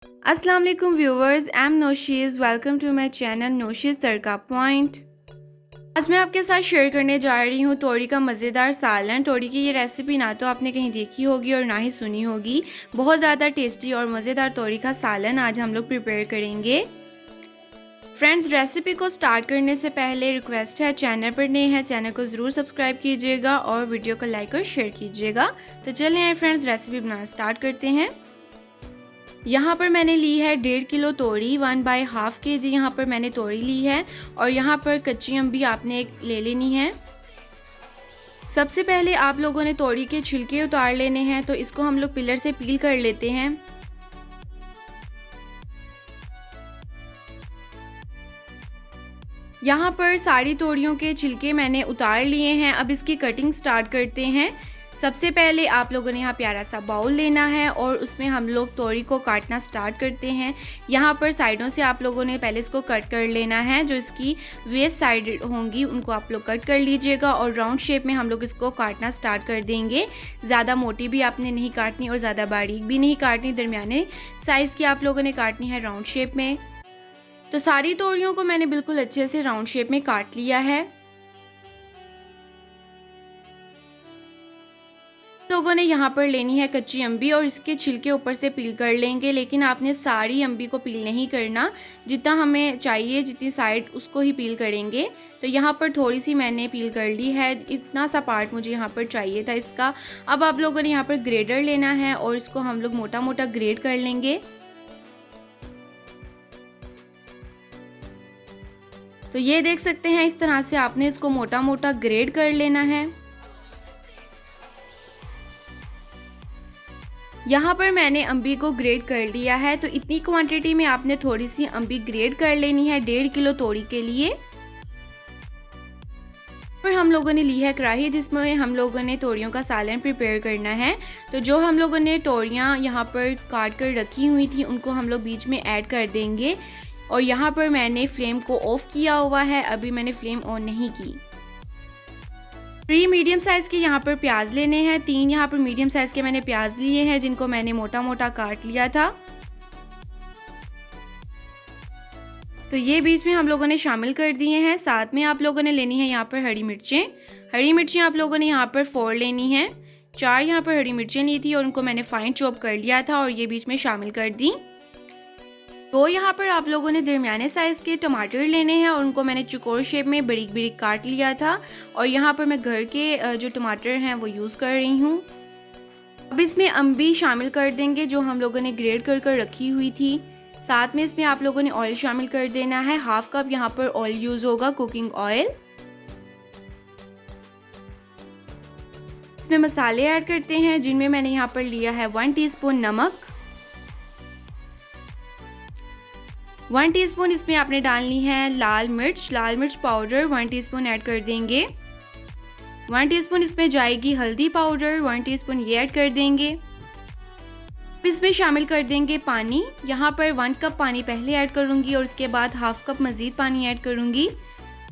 अस्सलाम वालेकुम viewers, I am Nausheez. Welcome to my channel Nausheez tadka point. आज मैं आपके साथ शेयर करने जा रही हूँ तोरी का मज़ेदार सालन। तोरी की ये रेसिपी ना तो आपने कहीं देखी होगी और ना ही सुनी होगी। बहुत ज़्यादा टेस्टी और मज़ेदार तोरी का सालन आज हम लोग प्रिपेयर करेंगे। फ्रेंड्स, रेसिपी को स्टार्ट करने से पहले रिक्वेस्ट है, चैनल पर नए हैं चैनल को ज़रूर सब्सक्राइब कीजिएगा और वीडियो को लाइक और शेयर कीजिएगा। तो चलिए फ्रेंड्स, रेसिपी बनाना स्टार्ट करते हैं। यहाँ पर मैंने ली है 1.5 किलो तोरी, 1/2 kg यहाँ पर मैंने तोरी ली है। और यहाँ पर कच्ची अम्बी आपने एक ले लेनी है। सबसे पहले आप लोगों ने तोरी के छिलके उतार लेने हैं, तो इसको हम लोग पिलर से पील कर लेते हैं। यहाँ पर सारी तोरियों के छिलके मैंने उतार लिए हैं। अब इसकी कटिंग स्टार्ट करते हैं। सबसे पहले आप लोगों ने यहाँ प्यारा सा बाउल लेना है और उसमें हम लोग तोरी को काटना स्टार्ट करते हैं। यहाँ पर साइडों से आप लोगों ने पहले इसको कट कर लेना है। जो इसकी वेस्ट साइड होंगी उनको आप लोग कट कर लीजिएगा और राउंड शेप में हम लोग इसको काटना स्टार्ट कर देंगे। ज़्यादा मोटी भी आपने नहीं काटनी और ज़्यादा बारीक भी नहीं काटनी, दरमियाने साइज़ की आप लोगों ने काटनी है राउंड शेप में। तो सारी तोरियों को मैंने बिल्कुल अच्छे से राउंड शेप में काट लिया है। लोगों ने यहाँ पर लेनी है कच्ची अम्बी और इसके छिलके ऊपर से पील कर लेंगे, लेकिन आपने सारी अम्बी को पील नहीं करना। जितना हमें चाहिए जितनी साइड उसको ही पील करेंगे। तो यहाँ पर थोड़ी सी मैंने पील कर ली है, इतना सा पार्ट मुझे यहाँ पर चाहिए था इसका। अब आप लोगों ने यहाँ पर ग्रेडर लेना है और इसको हम लोग मोटा मोटा ग्रेड कर लेंगे। तो ये देख सकते हैं, इस तरह से आपने इसको मोटा मोटा ग्रेड कर लेना है। यहाँ पर मैंने अम्बी को ग्रेड कर लिया है। तो इतनी क्वांटिटी में आपने थोड़ी सी अम्बी ग्रेड कर लेनी है 1.5 किलो तोरी के लिए। फिर हम लोगों ने ली है कढ़ाई, जिसमें हम लोगों ने तोरियों का सालन प्रिपेयर करना है। तो जो हम लोगों ने तोरियाँ यहाँ पर काट कर रखी हुई थी उनको हम लोग बीच में ऐड कर देंगे। और यहाँ पर मैंने फ्लेम को ऑफ किया हुआ है, अभी मैंने फ्लेम ऑन नहीं की। 3 मीडियम साइज़ के यहाँ पर प्याज लेने हैं। 3 यहाँ पर मीडियम साइज़ के मैंने प्याज लिए हैं, जिनको मैंने मोटा मोटा काट लिया था। तो ये बीच में हम लोगों ने शामिल कर दिए हैं। साथ में आप लोगों ने लेनी है यहाँ पर हरी मिर्चें। हरी मिर्चें आप लोगों ने यहाँ पर 4 लेनी है। 4 यहाँ पर हरी मिर्चें ली थी और उनको मैंने फाइन चॉप कर लिया था और ये बीच में शामिल कर दी। तो यहाँ पर आप लोगों ने दरमियाने साइज़ के टमाटर लेने हैं और उनको मैंने चौकोर शेप में बारीक बारीक काट लिया था। और यहाँ पर मैं घर के जो टमाटर हैं वो यूज़ कर रही हूँ। अब इसमें अम्बी शामिल कर देंगे जो हम लोगों ने ग्रेड कर रखी हुई थी। साथ में इसमें आप लोगों ने ऑयल शामिल कर देना है। 1/2 कप यहाँ पर ऑयल यूज़ होगा, कुकिंग ऑयल। इसमें मसाले ऐड करते हैं, जिनमें मैंने यहाँ पर लिया है 1 टीस्पून नमक। 1 टीस्पून इसमें आपने डालनी है लाल मिर्च पाउडर 1 टीस्पून ऐड कर देंगे। 1 टीस्पून इसमें जाएगी हल्दी पाउडर, 1 टीस्पून ये ऐड कर देंगे। इसमें शामिल कर देंगे पानी। यहाँ पर 1 कप पानी पहले ऐड करूँगी और उसके बाद 1/2 कप मज़ीद पानी ऐड करूँगी।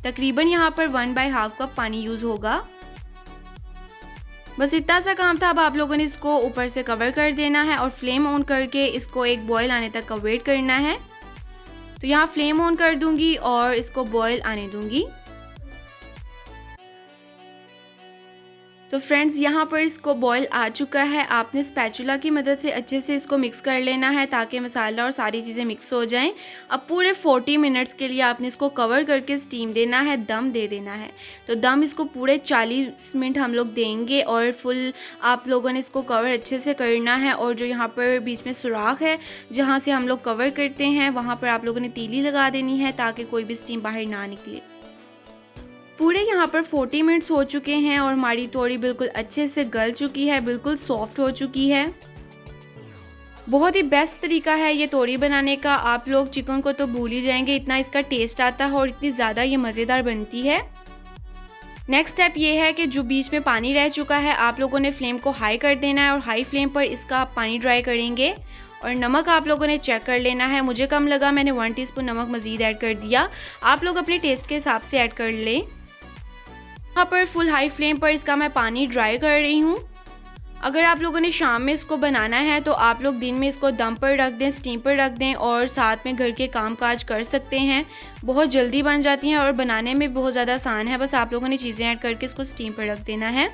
तकरीबन यहाँ पर 1/2 कप पानी यूज़ होगा। बस इतना सा काम था। अब आप लोगों ने इसको ऊपर से कवर कर देना है और फ्लेम ऑन करके इसको एक बॉयल आने तक का वेट करना है। तो यहाँ फ्लेम ऑन कर दूंगी और इसको बॉयल आने दूंगी। तो फ्रेंड्स, यहाँ पर इसको बॉयल आ चुका है। आपने स्पैचुला की मदद से अच्छे से इसको मिक्स कर लेना है ताकि मसाला और सारी चीज़ें मिक्स हो जाएं। अब पूरे 40 मिनट्स के लिए आपने इसको कवर करके स्टीम देना है, दम दे देना है। तो दम इसको पूरे 40 मिनट हम लोग देंगे और फुल आप लोगों ने इसको कवर अच्छे से करना है। और जो यहाँ पर बीच में सुराख है जहाँ से हम लोग कवर करते हैं, वहाँ पर आप लोगों ने तीली लगा देनी है ताकि कोई भी स्टीम बाहर ना निकले। पूरे यहाँ पर 40 मिनट्स हो चुके हैं और हमारी तोरी बिल्कुल अच्छे से गल चुकी है, बिल्कुल सॉफ्ट हो चुकी है। बहुत ही बेस्ट तरीका है ये तोरी बनाने का। आप लोग चिकन को तो भूल ही जाएंगे, इतना इसका टेस्ट आता है और इतनी ज़्यादा ये मज़ेदार बनती है। नेक्स्ट स्टेप ये है कि जो बीच में पानी रह चुका है आप लोगों ने फ्लेम को हाई कर देना है और हाई फ्लेम पर इसका पानी ड्राई करेंगे। और नमक आप लोगों ने चेक कर लेना है। मुझे कम लगा, मैंने 1 टीस्पून नमक मज़ीद ऐड कर दिया। आप लोग अपने टेस्ट के हिसाब से ऐड कर लें। यहाँ पर फुल हाई फ्लेम पर इसका मैं पानी ड्राई कर रही हूँ। अगर आप लोगों ने शाम में इसको बनाना है तो आप लोग दिन में इसको दम पर रख दें, स्टीम पर रख दें और साथ में घर के कामकाज कर सकते हैं। बहुत जल्दी बन जाती हैं और बनाने में बहुत ज़्यादा आसान है। बस आप लोगों ने चीज़ें ऐड करके इसको स्टीम पर रख देना है।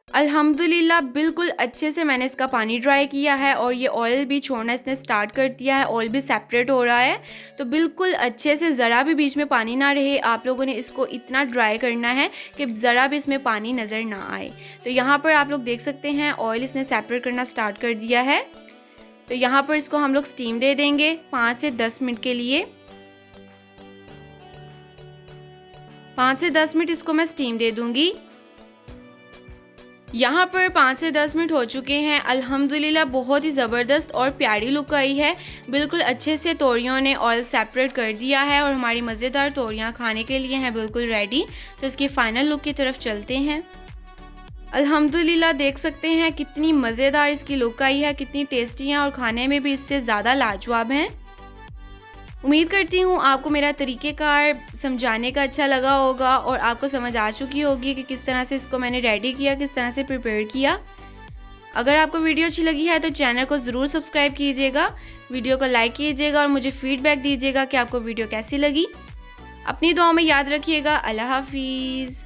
अल्हम्दुलिल्लाह बिल्कुल अच्छे से मैंने इसका पानी ड्राई किया है और ये ऑयल भी छोड़ना इसने स्टार्ट कर दिया है। ऑयल भी सेपरेट हो रहा है, तो बिल्कुल अच्छे से ज़रा भी बीच में पानी ना रहे। आप लोगों ने इसको इतना ड्राई करना है कि ज़रा भी इसमें पानी नज़र ना आए। तो यहाँ पर आप लोग देख सकते हैं ऑयल इसने सेपरेट करना स्टार्ट कर दिया है। तो यहाँ पर इसको हम लोग स्टीम दे देंगे 5 से 10 मिनट के लिए। 5 से 10 मिनट इसको मैं स्टीम दे दूँगी। यहाँ पर 5 से 10 मिनट हो चुके हैं। अल्हम्दुलिल्लाह बहुत ही ज़बरदस्त और प्यारी लुक आई है। बिल्कुल अच्छे से तोरियों ने ऑयल सेपरेट कर दिया है और हमारी मज़ेदार तोरियाँ खाने के लिए हैं बिल्कुल रेडी। तो इसकी फ़ाइनल लुक की तरफ चलते हैं। अल्हम्दुलिल्लाह देख सकते हैं कितनी मज़ेदार इसकी लुक आई है, कितनी टेस्टी है और खाने में भी इससे ज़्यादा लाजवाब हैं। उम्मीद करती हूँ आपको मेरा तरीक़ेकार समझाने का अच्छा लगा होगा और आपको समझ आ चुकी होगी कि किस तरह से इसको मैंने रेडी किया, किस तरह से प्रिपेयर किया। अगर आपको वीडियो अच्छी लगी है तो चैनल को ज़रूर सब्सक्राइब कीजिएगा, वीडियो को लाइक कीजिएगा और मुझे फ़ीडबैक दीजिएगा कि आपको वीडियो कैसी लगी। अपनी दुआओं में याद रखिएगा। अल्लाह हाफ़िज़।